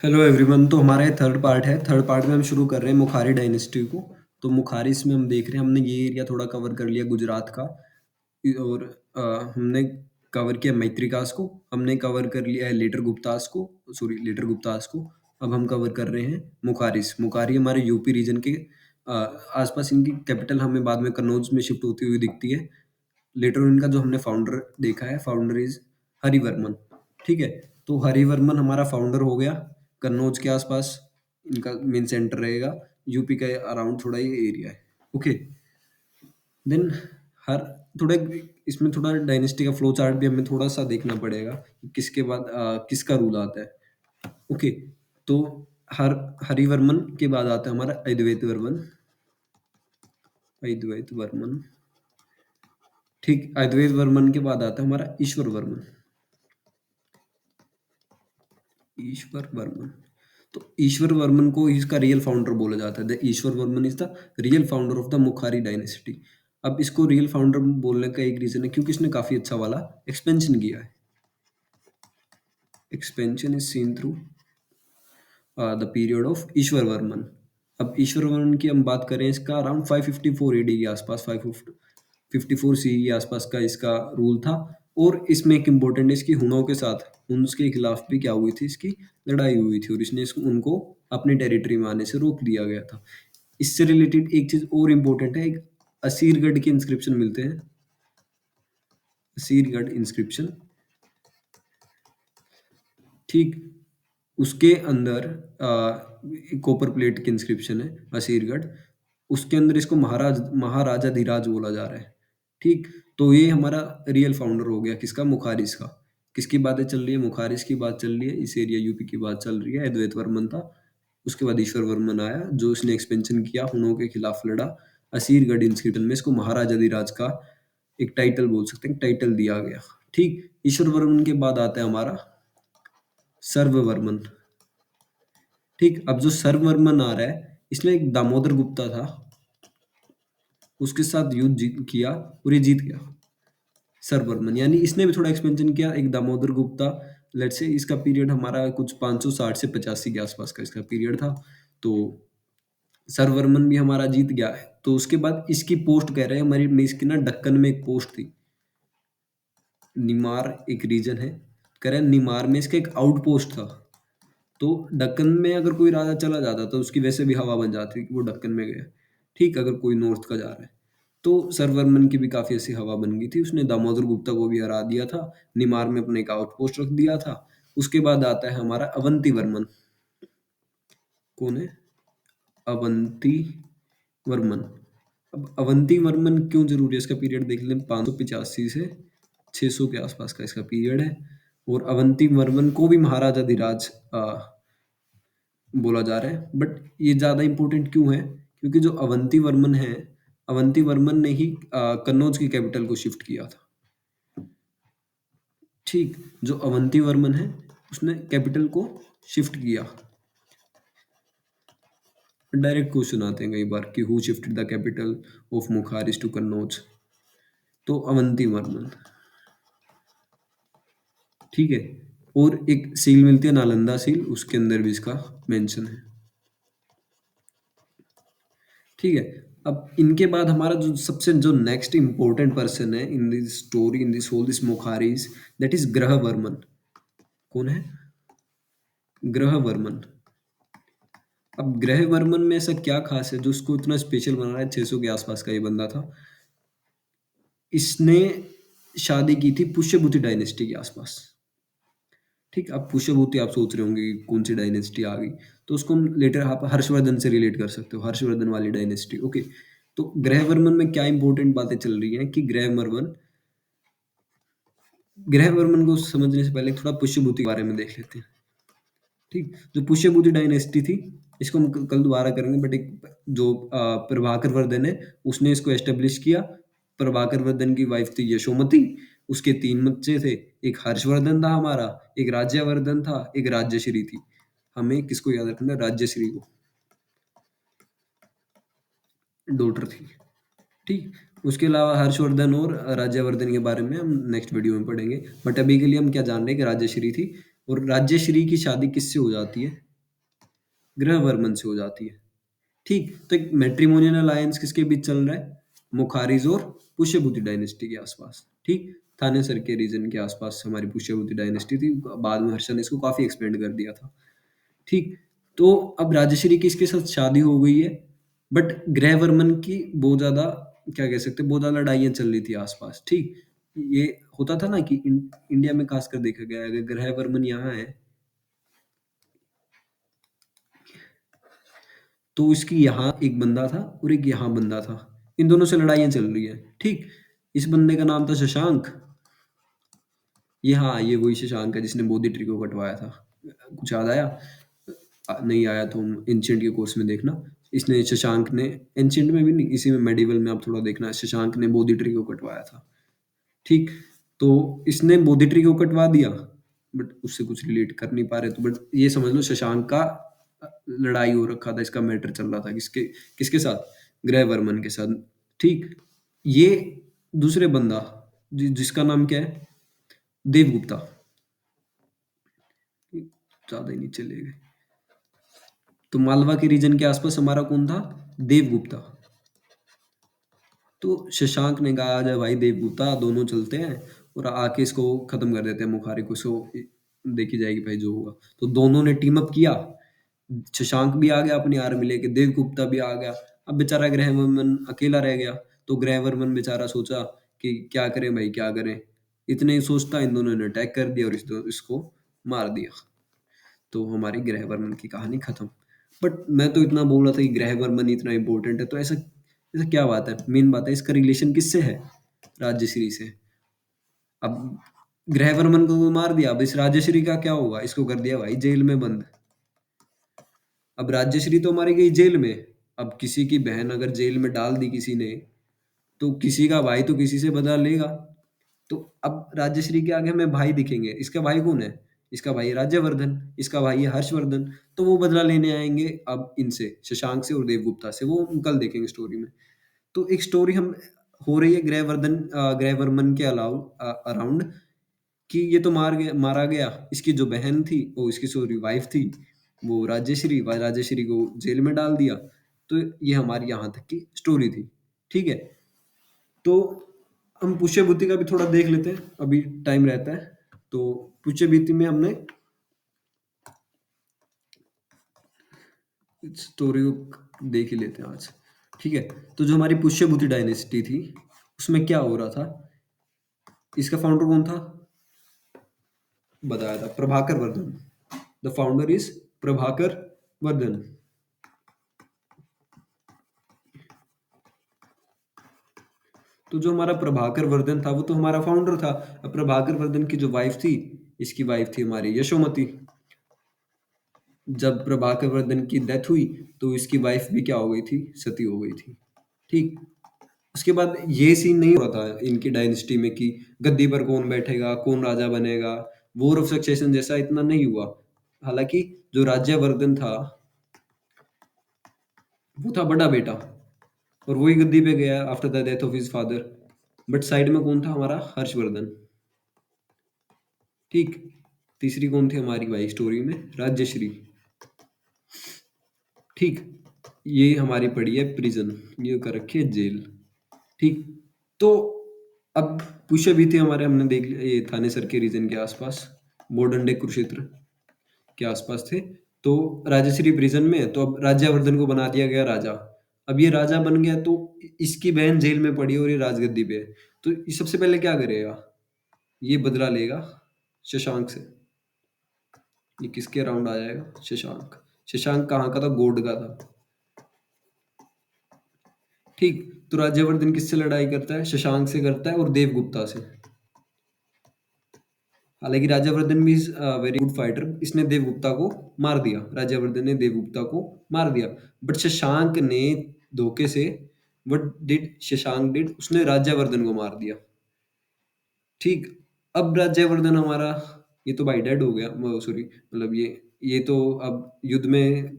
Hello everyone. तो हमारा ये थर्ड पार्ट है। थर्ड पार्ट में हम शुरू कर रहे हैं मुखारी डायनेस्टी को। तो मुखारिस में हम देख रहे हैं, हमने ये एरिया थोड़ा कवर कर लिया गुजरात का। और हमने कवर किया मैत्रिकास को, हमने कवर कर लिया है लेटर गुप्तास को, सॉरी लेटर गुप्तास को। अब हम कवर कर रहे हैं मुखारिस। मुखारी हमारे यूपी रीजन के आसपास। इनकी कैपिटल हमें बाद में कन्नौज में शिफ्ट होती हुई दिखती है। लेटर इनका जो हमने फाउंडर देखा है, फाउंडर इज हरिवर्मन। ठीक है, तो हरिवर्मन हमारा फाउंडर हो गया। कन्नौज के आसपास इनका मेन सेंटर रहेगा। यूपी के अराउंड थोड़ा ये एरिया है। ओके, देन हर थोड़ा इसमें थोड़ा डायनेस्टी का फ्लो चार्ट भी हमें थोड़ा सा देखना पड़ेगा कि किसके बाद किसका रूल आता है। ओके, तो हर हरिवर्मन के बाद आता है हमारा अद्वैत वर्मन। अद्वैत वर्मन, ठीक। अद्वैत वर्मन के बाद आता है हमारा ईश्वर वर्मन। ईश्वर वर्मन, तो ईश्वर वर्मन को इसका रियल फाउंडर बोला जाता है। The Ishwar Varman is the real founder of the मुखारी डायनेस्टी। अब इसको रियल फाउंडर बोलने का एक रीजन है क्योंकि इसने काफी अच्छा वाला एक्सपेंशन किया है। Expansion is seen through the period of Ishwar Varman. अब ईश्वर वर्मन की हम बात करें, इसका अराउंड 554 एडी के आसपास, 554 सी के आसपास का इसका रूल था। और इसमें एक इम्पोर्टेंट है, इसकी हुनों के साथ, हुन्स के खिलाफ भी क्या हुई थी, इसकी लड़ाई हुई थी और इसने उनको अपने टेरिटरी में आने से रोक दिया गया था। इससे रिलेटेड एक चीज और इम्पोर्टेंट है, एक असीरगढ़ के इंस्क्रिप्शन मिलते हैं। असीरगढ़ इंस्क्रिप्शन, ठीक। उसके अंदर कॉपर प्लेट की इंस्क्रिप्शन है असीरगढ़। उसके अंदर इसको महाराजा धीराज बोला जा रहा है। ठीक, तो ये हमारा रियल फाउंडर हो गया किसका, मुखारिस का। किसकी बातें चल रही है, मुखारिस की बात चल रही है। इस एरिया यूपी की बात चल रही है। अद्वैत वर्मन था, उसके बाद ईश्वर वर्मन आया जो इसने एक्सपेंशन किया, हुनों के खिलाफ लड़ा। असीरगढ़ इंस्क्रिप्शन में इसको महाराजा धीराज का एक टाइटल बोल सकते हैं, टाइटल दिया गया। ठीक, ईश्वर वर्मन के बाद आता है हमारा सर्ववर्मन। ठीक, अब जो सर्ववर्मन आ रहा है, इसमें एक दामोदर गुप्ता था, उसके साथ युद्ध किया और ये जीत गया। सर्ववर्मन यानी इसने भी थोड़ा एक्सपेंशन किया। एक दामोदर गुप्ता, लेट से इसका पीरियड हमारा कुछ 560 से 85 के आसपास का इसका पीरियड था। तो सर्ववर्मन भी हमारा जीत गया है। तो उसके बाद इसकी पोस्ट कह रहे हैं हमारी, इसकी ना दक्कन में एक पोस्ट थी। निमार एक रीजन है, कह रहे हैं निमार में इसका एक आउटपोस्ट था। तो दक्कन में अगर कोई राजा चला जाता तो उसकी वैसे भी हवा बन जाती कि वो दक्कन में गया। ठीक, अगर कोई नॉर्थ का जा रहा है तो सर्ववर्मन की भी काफी ऐसी हवा बन गई थी। उसने दामोदर गुप्ता को भी हरा दिया था, निमार में अपने एक आउटपोस्ट रख दिया था। उसके बाद आता है हमारा अवंती वर्मन। कौन है, अवंती वर्मन। अब अवंती वर्मन क्यों जरूरी है, इसका पीरियड देख लें। 585 से 600 के आसपास का इसका पीरियड है। और अवंती वर्मन को भी महाराजा धीराज बोला जा रहा है। बट ये ज्यादा इंपॉर्टेंट क्यों है, क्योंकि जो अवंती वर्मन है, अवंती वर्मन ने ही कन्नौज की कैपिटल को शिफ्ट किया था। ठीक, जो अवंती वर्मन है उसने कैपिटल को शिफ्ट किया। डायरेक्ट क्वेश्चन आते हैं कई बार कि who shifted the capital of Maukharis to Kannauj, तो अवंती वर्मन। ठीक है, और एक सील मिलती है नालंदा सील, उसके अंदर भी इसका मेंशन है। ठीक है, अब इनके बाद हमारा जो सबसे जो नेक्स्ट इंपॉर्टेंट पर्सन है in this story, in this whole this Maukharis, that is Graha Varman. कौन है, ग्रह वर्मन। अब ग्रह वर्मन में ऐसा क्या खास है जो उसको इतना स्पेशल बना रहा है। 600 के आसपास का ये बंदा था। इसने शादी की थी पुष्यभूति डायनेस्टी के आसपास। ठीक, अब पुष्यभूति आप सोच रहे होंगे कि कौन सी डायनेस्टी आ गई, तो उसको हम लेटर आप हर्षवर्धन से रिलेट कर सकते हो, हर्षवर्धन वाली डायनेस्टी। ओके, तो ग्रहवर्मन में क्या इंपॉर्टेंट बातें चल रही हैं कि ग्रहवर्मन को समझने से पहले थोड़ा पुष्यभूति के बारे में देख लेते हैं। ठीक, जो पुष्यभूति डायनेस्टी थी, इसको हम कल दोबारा करेंगे। बट एक जो प्रभाकर वर्धन है उसने इसको एस्टेब्लिश किया। प्रभाकर वर्धन की वाइफ थी यशोमती, उसके 3 बच्चे थे। एक हर्षवर्धन था हमारा, एक राज्यवर्धन था, एक राज्यश्री थी। हमें किसको याद रखना है, राज्यश्री को, डॉटर थी। ठीक, उसके अलावा हर्षवर्धन और राज्यवर्धन के बारे में हम नेक्स्ट वीडियो में पढ़ेंगे। बट अभी के लिए हम क्या जान रहे हैं कि राज्यश्री थी। और राज्यश्री की शादी किससे हो जाती है, ग्रहवर्मन से हो जाती है। ठीक, तो एक मैट्रिमोनियल अलायंस किसके बीच चल रहा है? मुखारिज और पुष्यभूति डायनेस्टी के आसपास। ठीक, थानेसर के रीजन के आसपास हमारी पुष्यभूति डायनेस्टी थी। बाद में हर्षन ने इसको काफी एक्सपेंड कर दिया था। ठीक, तो अब राजश्री की इसके साथ शादी हो गई है, बट ग्रहवर्मन की बहुत ज्यादा, क्या कह सकते हैं, बहुत ज्यादा लड़ाइयाँ चल रही थी आसपास। ठीक, ये होता था ना कि इंडिया में खासकर देखा गया है, अगर ग्रहवर्मन यहाँ है तो इसकी यहाँ एक बंदा था और एक यहाँ बंदा था, इन दोनों से लड़ाइयाँ चल रही है। ठीक, इस बंदे का नाम था शशांक। ये, हाँ, ये वही शशांक है जिसने बोधि ट्री को कटवाया था। कुछ याद आया? नहीं आया तो एंशिएंट के कोर्स में देखना। इसने, शशांक ने, एंशिएंट में भी नहीं, इसी में मेडिवल में आप थोड़ा देखना, शशांक ने बोधि ट्री को कटवाया था। ठीक, तो इसने बोधि ट्री को कटवा दिया, बट उससे कुछ रिलेट कर नहीं पा रहे, तो बट ये समझ लो शशांक का लड़ाई हो रखा था, इसका मैटर चल रहा था किसके किसके साथ? ग्रहवर्मन के साथ। ठीक, ये दूसरे बंदा जिसका नाम क्या है? देवगुप्ता। ज्यादा ही नीचे ले गए। तो मालवा के रीजन के आसपास हमारा कौन था? देवगुप्ता। तो शशांक ने कहा, आजा भाई देवगुप्ता, दोनों चलते हैं और आके इसको खत्म कर देते हैं, मुखारी को। इसको देखी जाएगी भाई जो होगा। तो दोनों ने टीम अप किया। शशांक भी आ गया अपनी आर्मी लेके, देवगुप्ता भी आ गया। अब बेचारा ग्रहवर्मन अकेला रह गया। तो ग्रहवर्मन बेचारा सोचा कि क्या करें भाई, क्या करें। इतने ही सोचता इन दोनों ने अटैक कर दिया और इसको मार दिया। तो हमारी ग्रहवर्मन की कहानी खत्म। बट मैं तो इतना बोल रहा था कि ग्रहवर्मन इतना इंपॉर्टेंट है, तो ऐसा ऐसा क्या बात है? मेन बात है इसका रिलेशन किससे है? राज्यश्री से। अब ग्रहवर्मन को तो मार दिया, अब इस राज्यश्री का क्या होगा? इसको कर दिया भाई जेल में बंद। अब राज्यश्री तो मारी गई जेल में। अब किसी की बहन अगर जेल में डाल दी किसी ने, तो किसी का भाई तो किसी से बदला लेगा। तो अब राजश्री के आगे हमें भाई दिखेंगे। इसका भाई कौन है? इसका भाई राज्यवर्धन, इसका भाई है हर्षवर्धन। तो वो बदला लेने आएंगे अब इनसे, शशांक से और देवगुप्ता से। वो हम कल देखेंगे स्टोरी में। तो एक स्टोरी हम हो रही है ग्रहवर्मन के अराउंड, कि ये तो मारा गया। इसकी जो बहन थी, वो इसकी सॉरी वाइफ थी, वो राजश्री को जेल में डाल दिया। तो ये हमारी यहाँ तक की स्टोरी थी। ठीक है, तो हम पुष्यभूति का भी थोड़ा देख लेते हैं, अभी टाइम रहता है। तो पुष्यभूति में हमने स्टोरी को देख ही लेते हैं आज। ठीक है, तो जो हमारी पुष्यभूति डायनेस्टी थी, उसमें क्या हो रहा था? इसका फाउंडर कौन था? बताया था Prabhakar Vardhan. The founder is Prabhakar Vardhan. तो जो हमारा प्रभाकर वर्धन था वो तो हमारा फाउंडर था। अब प्रभाकर वर्धन की जो वाइफ थी, इसकी वाइफ थी हमारी यशोमती। जब प्रभाकर वर्धन की डेथ हुई तो इसकी वाइफ भी क्या हो गई थी? सती हो गई थी। ठीक, उसके बाद ये सीन नहीं हो रहा था इनकी डायनेस्टी में कि गद्दी पर कौन बैठेगा, कौन राजा बनेगा। वॉर ऑफ सक्सेशन जैसा इतना नहीं हुआ। हालांकि जो राज्यवर्धन था वो था बड़ा बेटा, और वही गद्दी पे गया after the death of his father. But side में कौन था? हमारा हर्षवर्धन। ठीक, तीसरी कौन थी हमारी भाई स्टोरी में? राज्यश्री। ठीक, ये हमारी पड़ी है प्रिजन, ये कर रखी है जेल। ठीक, तो अब पुष्य भी थे हमारे, हमने देख लिया ये थानेसर के रीजन के आसपास, मॉडर्न डे कुरुक्षेत्र के आसपास थे। तो राजश्री प्रिजन में है, तो अब राज्यवर्धन को बना दिया गया राजा। अब ये राजा बन गया तो इसकी बहन जेल में पड़ी और ये राजगद्दी पे है। तो ये सबसे पहले क्या करेगा? ये बदला लेगा शशांक से। ये किसके अराउंड आ जाएगा? शशांक। शशांक कहाँ का था? गोड का था। ठीक, तो राज्यवर्धन किससे लड़ाई करता है? शशांक से करता है और देवगुप्ता से। हालांकि राज्यवर्धन भी वेरी गुड फाइटर, इसने देवगुप्ता को मार दिया। राज्यवर्धन ने देवगुप्ता को मार दिया, बट शशांक ने धोखे से, व्हाट डिड शशांक डिड, उसने राज्यवर्धन को मार दिया। ठीक, अब राज्यवर्धन हमारा, ये तो भाई डेड हो गया, सॉरी, मतलब ये तो अब युद्ध में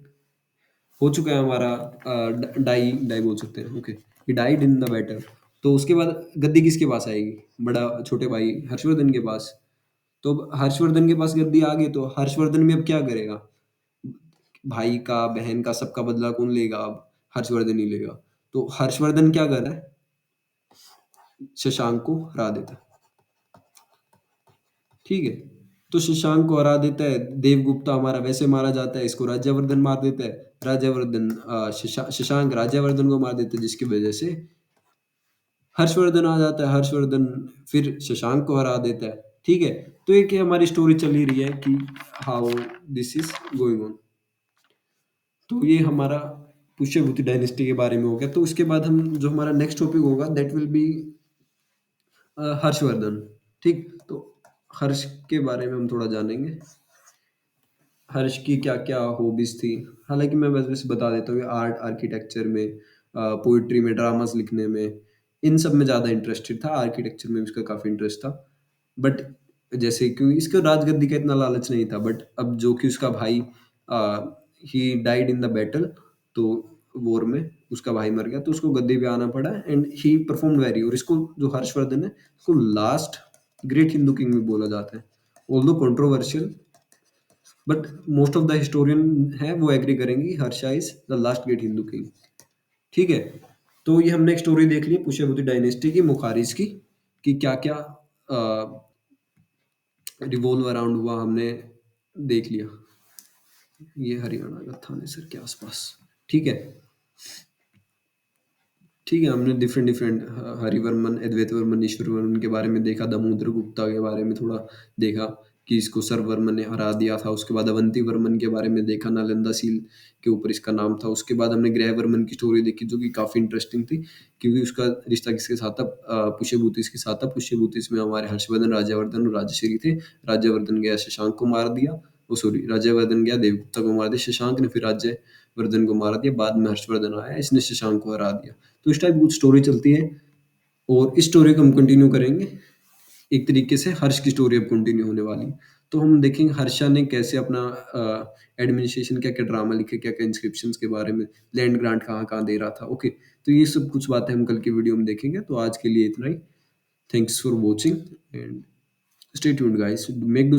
हो चुका है हमारा, डाई डाई बोल सकते हैं। Okay, he died in the battle. तो उसके बाद गद्दी किसके पास आएगी? बड़ा छोटे भाई हर्षवर्धन के पास। तो अब हर्षवर्धन के पास गद्दी आ गई, तो हर्षवर्धन भी अब क्या करेगा? भाई का, बहन का, सबका बदला कौन लेगा अब? हर्षवर्धन ही लेगा। तो हर्षवर्धन क्या कर रहा है? शशांक को हरा देता है। ठीक है। तो शशांक को हरा देता है, देवगुप्ता हमारा वैसे मारा जाता है, इसको राज्यवर्धन मार देता है। राज्यवर्धन शशांक राज्यवर्धन को मार देता है, जिसकी वजह से हर्षवर्धन आ जाता है। हर्षवर्धन फिर शशांक को हरा देता है। ठीक है। तो एक ये हमारी स्टोरी चल ही रही है कि how this is going on. तो ये हमारा पुष्यभूति डायनेस्टी के बारे में हो गया। तो उसके बाद हम जो हमारा नेक्स्ट टॉपिक होगा दैट विल बी हर्षवर्धन। ठीक। तो हर्ष के बारे में हम थोड़ा जानेंगे। हर्ष की क्या-क्या हॉबीज़ थी। हालाँकि मैं बस बता देता हूँ कि आर्ट, आर्किटेक्चर में, पोएट्री में, ड्रामास लिखने में, इन सब में ज़्यादा इंटरेस्टेड था। आर्किटेक्चर में भी इसका काफ़ी इंटरेस्ट था। बट जैसे क्योंकि इसको राजगद्दी का इतना लालच नहीं था, बट अब जो कि उसका भाई he died in the battle, तो वॉर में उसका भाई मर गया, तो उसको गद्दी पे आना पड़ा एंड ही परफॉर्म्ड वेरी। और इसको जो हर्षवर्धन है, इसको लास्ट ग्रेट हिंदू किंग भी बोला जाता है। Although controversial, but most of the historian है वो एग्री करेंगे Harsha is the last great Hindu king. ठीक है। तो ये हमने एक स्टोरी देख ली पुष्यभूति डायनेस्टी की, मुखारिज की, कि क्या क्या रिवॉल्व अराउंड हुआ, हमने देख लिया। ये हरियाणा का थानेसर के आसपास। ठीक है। ठीक है, हमने डिफरेंट डिफरेंट हरिवर्मन, अद्वैत वर्मन, ईश्वर वर्मन के बारे में देखा, दामोदर गुप्ता के बारे में थोड़ा देखा कि इसको सर्ववर्मन ने हरा दिया था। उसके बाद अवंती वर्मन के बारे में देखा, नालंदा सील के ऊपर इसका नाम था। उसके बाद हमने ग्रहवर्मन की स्टोरी देखी जो कि काफ़ी इंटरेस्टिंग थी, क्योंकि उसका रिश्ता किसके साथ था? पुष्यभूतिस के साथ था। पुष्यभूतिस में हमारे हर्षवर्धन, राज्यवर्धन और राजश्री थे। राज्यवर्धन गया शशांक को मार दिया, ओ सॉरी, राज्यवर्धन गया देवगुप्ता को मार दिया, शशांक ने फिर राज्यवर्धन को मार दिया। बाद में हर्षवर्धन आया, इसने शशांक को हरा दिया। तो इस टाइप की कुछ स्टोरी चलती है और इस स्टोरी को हम कंटिन्यू करेंगे। एक तरीके से हर्ष की स्टोरी अब कंटिन्यू होने वाली है। तो हम देखेंगे हर्षा ने कैसे अपना एडमिनिस्ट्रेशन, क्या क्या ड्रामा लिखे, क्या क्या इंस्क्रिप्शंस के बारे में, लैंड ग्रांट कहाँ कहाँ दे रहा था। ओके, तो ये सब कुछ बातें हम कल की वीडियो में देखेंगे। तो आज के लिए इतना ही। Thanks for watching and stay tuned guys, make do